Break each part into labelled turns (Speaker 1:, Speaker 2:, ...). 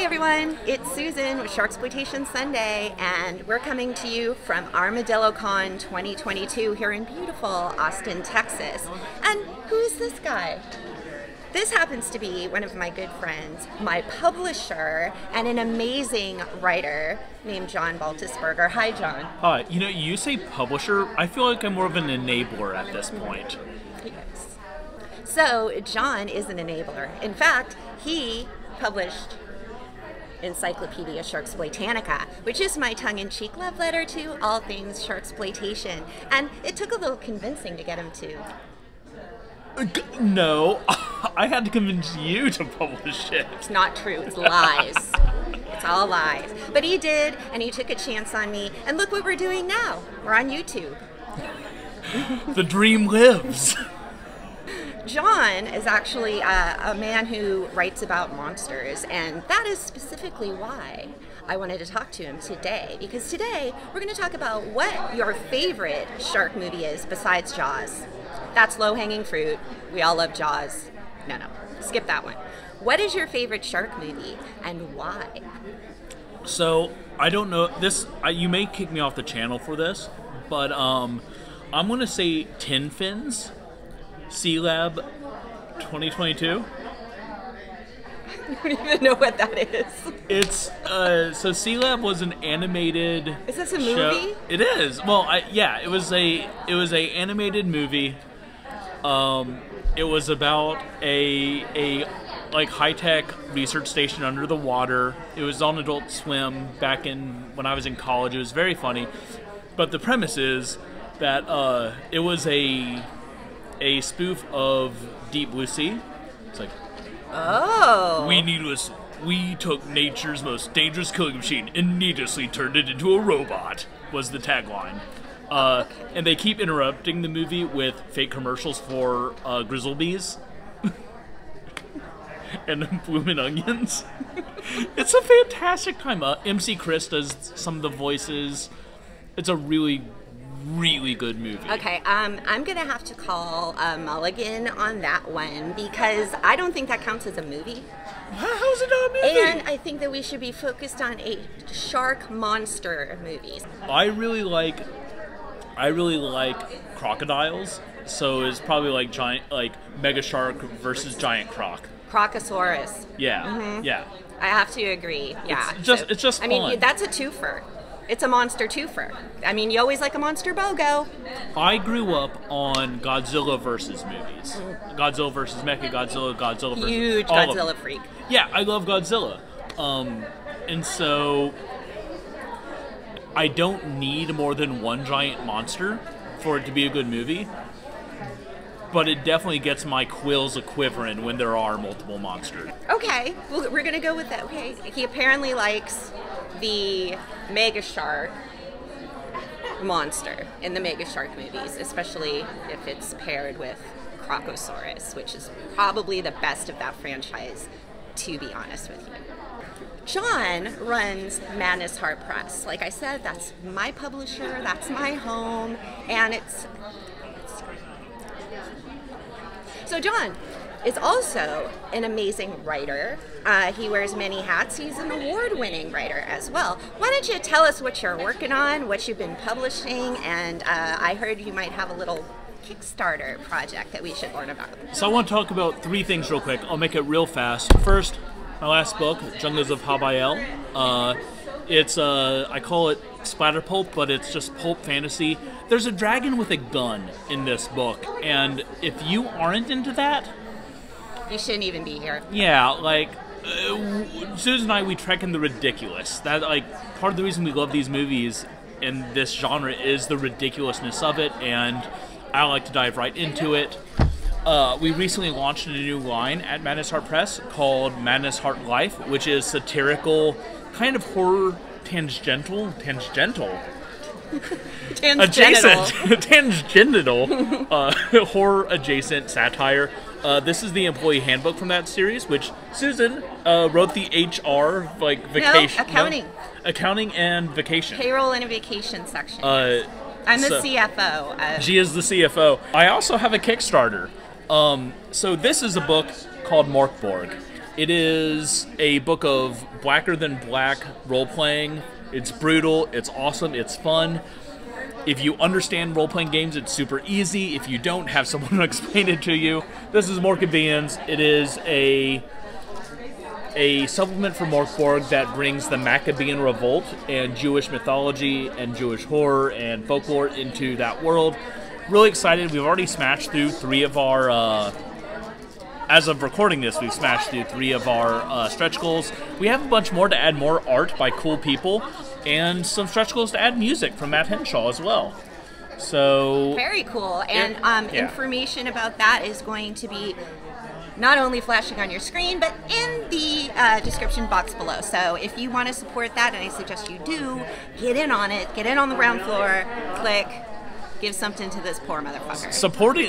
Speaker 1: Hi everyone, it's Susan with Sharksploitation Sunday, and we're coming to you from Armadillocon 2022 here in beautiful Austin, Texas. And who is this guy? This happens to be one of my good friends, my publisher, and an amazing writer named John Baltisberger. Hi, John.
Speaker 2: Hi. You know, you say publisher, I feel like I'm more of an enabler at this point.
Speaker 1: Yes. So, John is an enabler. In fact, he published Encyclopedia Sharksploitanica, which is my tongue-in-cheek love letter to all things Sharksploitation. And it took a little convincing to get him to.
Speaker 2: No, I had to convince you to publish it.
Speaker 1: It's not true, it's lies. It's all lies. But he did, and he took a chance on me, and look what we're doing now. We're on YouTube.
Speaker 2: The dream lives.
Speaker 1: John is actually a man who writes about monsters, and that is specifically why I wanted to talk to him today, because today we're going to talk about what your favorite shark movie is besides Jaws. That's low-hanging fruit. We all love Jaws. No, skip that one. What is your favorite shark movie, and why?
Speaker 2: So, I don't know, this, you may kick me off the channel for this, but I'm going to say Tin Fins, Sea Lab 2022.
Speaker 1: I don't even know what that is.
Speaker 2: It's, so Sea Lab was an animated
Speaker 1: Is this a
Speaker 2: show.
Speaker 1: movie?
Speaker 2: It is. Well, yeah, it was a animated movie. It was about a like high-tech research station under the water. It was on Adult Swim back when I was in college. It was very funny. But the premise is that it was a spoof of Deep Blue Sea. It's like,
Speaker 1: oh,
Speaker 2: we took nature's most dangerous killing machine and needlessly turned it into a robot, was the tagline. And they keep interrupting the movie with fake commercials for Grizzlebees and Bloomin' Onions. It's a fantastic time. MC Chris does some of the voices. It's a really, really good movie.
Speaker 1: Okay, I'm gonna have to call Mulligan on that one because I don't think that counts as a movie.
Speaker 2: How's it not a movie?
Speaker 1: And I think that we should be focused on a shark monster movies.
Speaker 2: I really like crocodiles, so it's probably like Megashark versus Giant Croc.
Speaker 1: Crocosaurus.
Speaker 2: Yeah, yeah.
Speaker 1: I have to agree. Yeah,
Speaker 2: It's just
Speaker 1: I
Speaker 2: fun.
Speaker 1: mean, that's a twofer. It's a monster twofer. I mean, you always like a monster BOGO.
Speaker 2: I grew up on Godzilla versus movies. Godzilla versus Mechagodzilla, Godzilla versus...
Speaker 1: Huge Godzilla freak.
Speaker 2: Yeah, I love Godzilla. And so I don't need more than one giant monster for it to be a good movie. But it definitely gets my quills a-quivering when there are multiple monsters.
Speaker 1: Okay, well, we're gonna go with that. Okay, he apparently likes the Megashark monster in the Megashark movies, especially if it's paired with Crocosaurus, which is probably the best of that franchise, to be honest with you. John runs Madness Heart Press. Like I said, that's my publisher, that's my home, and it's so John is also an amazing writer. He wears many hats. He's an award-winning writer as well. Why don't you tell us what you're working on, what you've been publishing, and I heard you might have a little Kickstarter project that we should learn about.
Speaker 2: So I want to talk about three things real quick. I'll make it real fast. First, my last book, Jungles of Habbiel. It's I call it splatter pulp, but it's just pulp fantasy. There's a dragon with a gun in this book, and if you aren't into that,
Speaker 1: you shouldn't even be here.
Speaker 2: Yeah, like Susan and I, we trek in the ridiculous. That part of the reason we love these movies in this genre is the ridiculousness of it, and I like to dive right into it. We recently launched a new line at Madness Heart Press called Madness Heart Life, which is satirical, kind of horror tangential horror adjacent satire. This is the employee handbook from that series, which Susan wrote the HR vacation.
Speaker 1: No,
Speaker 2: accounting and vacation.
Speaker 1: Payroll and a vacation section. I'm the CFO.
Speaker 2: She is the CFO. I also have a Kickstarter. So this is a book called Borg. It is a book of blacker than black role-playing. It's brutal, it's awesome, it's fun. If you understand role-playing games, it's super easy. If you don't, have someone explain it to you. This is Morkkabeans. It is a supplement for Borg that brings the Maccabean revolt and Jewish mythology and Jewish horror and folklore into that world. Really excited. We've already smashed through 3 of our... as of recording this, we've smashed through 3 of our stretch goals. We have a bunch more to add more art by cool people, and some stretch goals to add music from Matt Henshaw as well. So
Speaker 1: very cool. And information about that is going to be not only flashing on your screen, but in the description box below. So if you want to support that, and I suggest you do, get in on it. Get in on the ground floor. Click. Give something to this poor motherfucker.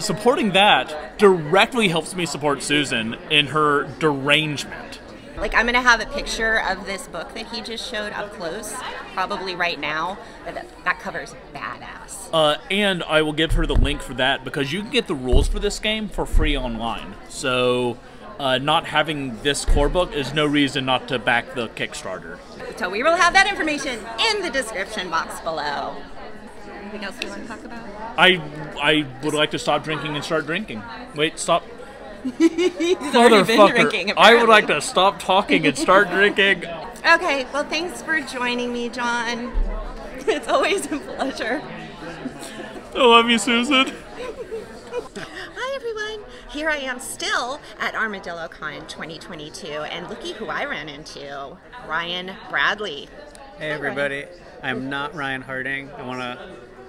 Speaker 2: Supporting that directly helps me support Susan in her derangement.
Speaker 1: Like, I'm going to have a picture of this book that he just showed up close, probably right now. That cover's badass.
Speaker 2: And I will give her the link for that, because you can get the rules for this game for free online. So not having this core book is no reason not to back the Kickstarter.
Speaker 1: So we will have that information in the description box below. Anything else you want to talk about?
Speaker 2: I would like to stop drinking and start drinking. Wait, stop.
Speaker 1: He's already been drinking, apparently.
Speaker 2: I would like to stop talking and start drinking.
Speaker 1: Okay, well, thanks for joining me, John. It's always a pleasure.
Speaker 2: I love you, Susan.
Speaker 1: Hi, everyone. Here I am still at Armadillocon 2022, and looky who I ran into. Ryan Bradley.
Speaker 3: Hey, everybody. I'm not Ryan Harding. I want to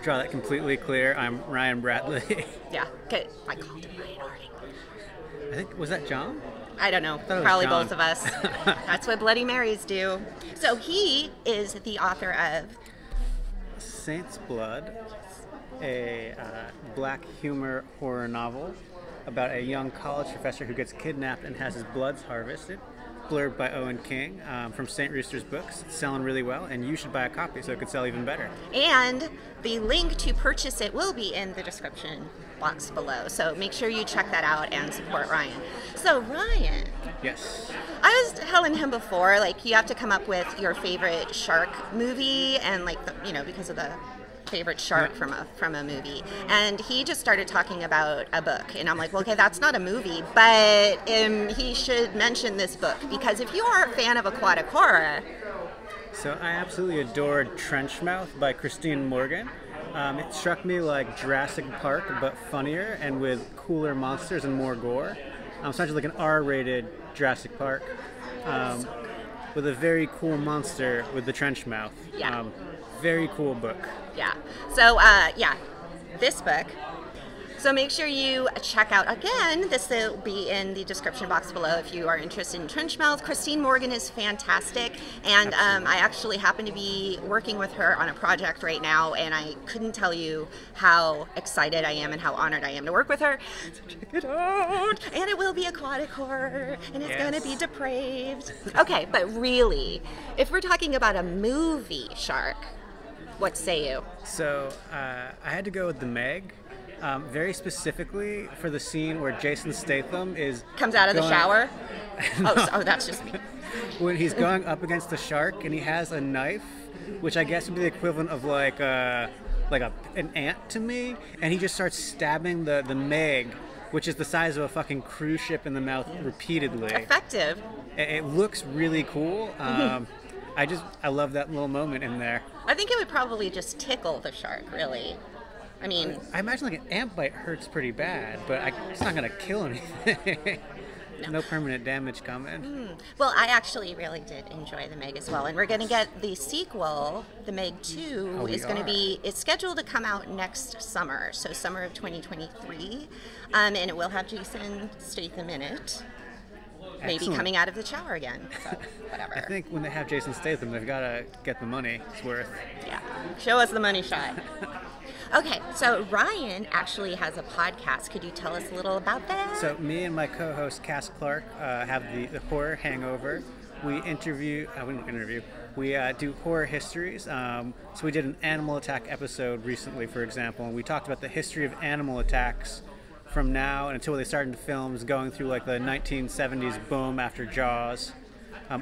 Speaker 3: draw that completely clear. I'm Ryan Bradley.
Speaker 1: Yeah, good. I called him Ryan Harding.
Speaker 3: I think, was that John?
Speaker 1: I don't know. Probably both of us. That's what Bloody Marys do. So he is the author of
Speaker 3: Saint's Blood, a black humor horror novel about a young college professor who gets kidnapped and has his bloods harvested. Blurb by Owen King from St. Rooster's Books. It's selling really well, and you should buy a copy so it could sell even better.
Speaker 1: And the link to purchase it will be in the description box below, so make sure you check that out and support Ryan. So Ryan,
Speaker 3: yes,
Speaker 1: I was telling him before, like, you have to come up with your favorite shark movie, and like because of the favorite shark from a movie, and he just started talking about a book, and I'm like, well, okay, that's not a movie, but he should mention this book, because if you are a fan of aquatic horror.
Speaker 3: So I absolutely adored Trenchmouth by Christine Morgan. It struck me like Jurassic Park, but funnier and with cooler monsters and more gore. Essentially like an R-rated Jurassic Park, with a very cool monster with the Trenchmouth.
Speaker 1: Yeah.
Speaker 3: Very cool book.
Speaker 1: Yeah. So, this book. So make sure you check out, again, this will be in the description box below if you are interested in Trenchmouth. Christine Morgan is fantastic, and I actually happen to be working with her on a project right now, and I couldn't tell you how excited I am and how honored I am to work with her. So check it out! And it will be aquatic horror, and it's going to be depraved. Okay, but really, if we're talking about a movie shark, what say you?
Speaker 3: So I had to go with The Meg. Very specifically for the scene where Jason Statham
Speaker 1: comes out of the shower. Oh, that's just me.
Speaker 3: When he's going up against the shark and he has a knife, which I guess would be the equivalent of like an ant to me, and he just starts stabbing the Meg, which is the size of a fucking cruise ship, in the mouth repeatedly.
Speaker 1: Effective.
Speaker 3: It looks really cool. I love that little moment in there.
Speaker 1: I think it would probably just tickle the shark, really. I mean,
Speaker 3: I imagine like an ant bite hurts pretty bad, but it's not going to kill anything. No permanent damage coming.
Speaker 1: Well, I actually really did enjoy The Meg as well, and we're going to get the sequel, The Meg 2, it's scheduled to come out next summer, so summer of 2023, and it will have Jason Statham in it. Maybe
Speaker 3: Excellent.
Speaker 1: Coming out of the shower again. So, whatever.
Speaker 3: I think when they have Jason Statham, they've got to get the money it's worth.
Speaker 1: Yeah. Show us the money shot. Okay, so Ryan actually has a podcast. Could you tell us a little about that?
Speaker 3: So me and my co-host Cass Clark have the horror Hangover. We we do horror histories. So we did an animal attack episode recently, for example, and we talked about the history of animal attacks from now and until they start into films, going through like the 1970s boom after Jaws,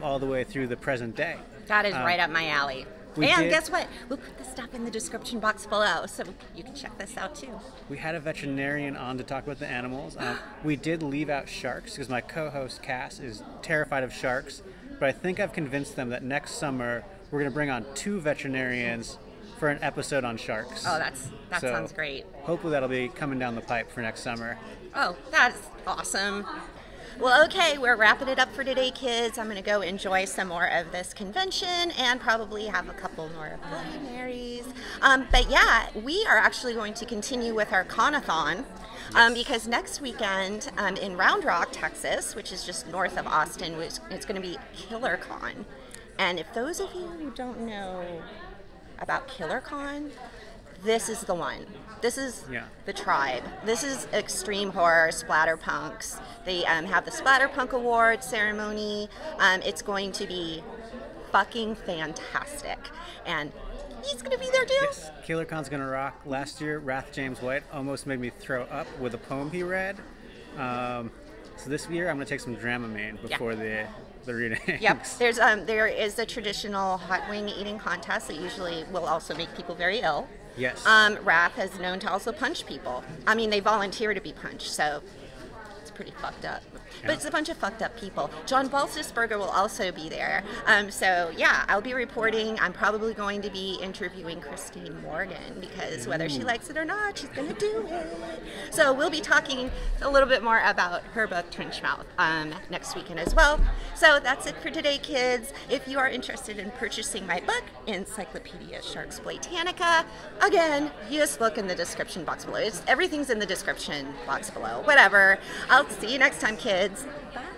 Speaker 3: all the way through the present day.
Speaker 1: That is right up my alley. And guess what? We'll put the stuff in the description box below, so you can check this out too.
Speaker 3: We had a veterinarian on to talk about the animals. We did leave out sharks because my co-host Cass is terrified of sharks, but I think I've convinced them that next summer we're going to bring on 2 veterinarians for an episode on sharks.
Speaker 1: Oh, that sounds great.
Speaker 3: Hopefully that'll be coming down the pipe for next summer.
Speaker 1: Oh, that's awesome. Well, okay, we're wrapping it up for today, kids. I'm going to go enjoy some more of this convention and probably have a couple more Bloody Marys. But yeah, we are actually going to continue with our Conathon because next weekend in Round Rock, Texas, which is just north of Austin, it's going to be Killercon. And if those of you who don't know about Killercon, this is the one. This is the tribe. This is extreme horror, splatterpunks. They have the Splatterpunk Award ceremony. It's going to be fucking fantastic. And he's going to be there too.
Speaker 3: Yes, Killercon's going to rock. Last year, Wrath James White almost made me throw up with a poem he read. So this year, I'm going to take some Dramamine before the readings.
Speaker 1: Yep. There is a traditional hot wing eating contest that usually will also make people very ill.
Speaker 3: Yes.
Speaker 1: Wrath is known to also punch people. I mean, they volunteer to be punched, so it's pretty fucked up. But it's a bunch of fucked up people. John Baltisberger will also be there. So yeah, I'll be reporting. I'm probably going to be interviewing Christine Morgan because whether she likes it or not, she's going to do it. So we'll be talking a little bit more about her book, Trenchmouth, next weekend as well. So that's it for today, kids. If you are interested in purchasing my book, Encyclopedia Sharksploitanica, again, you just look in the description box below. Everything's in the description box below. Whatever. I'll see you next time, kids. Bye.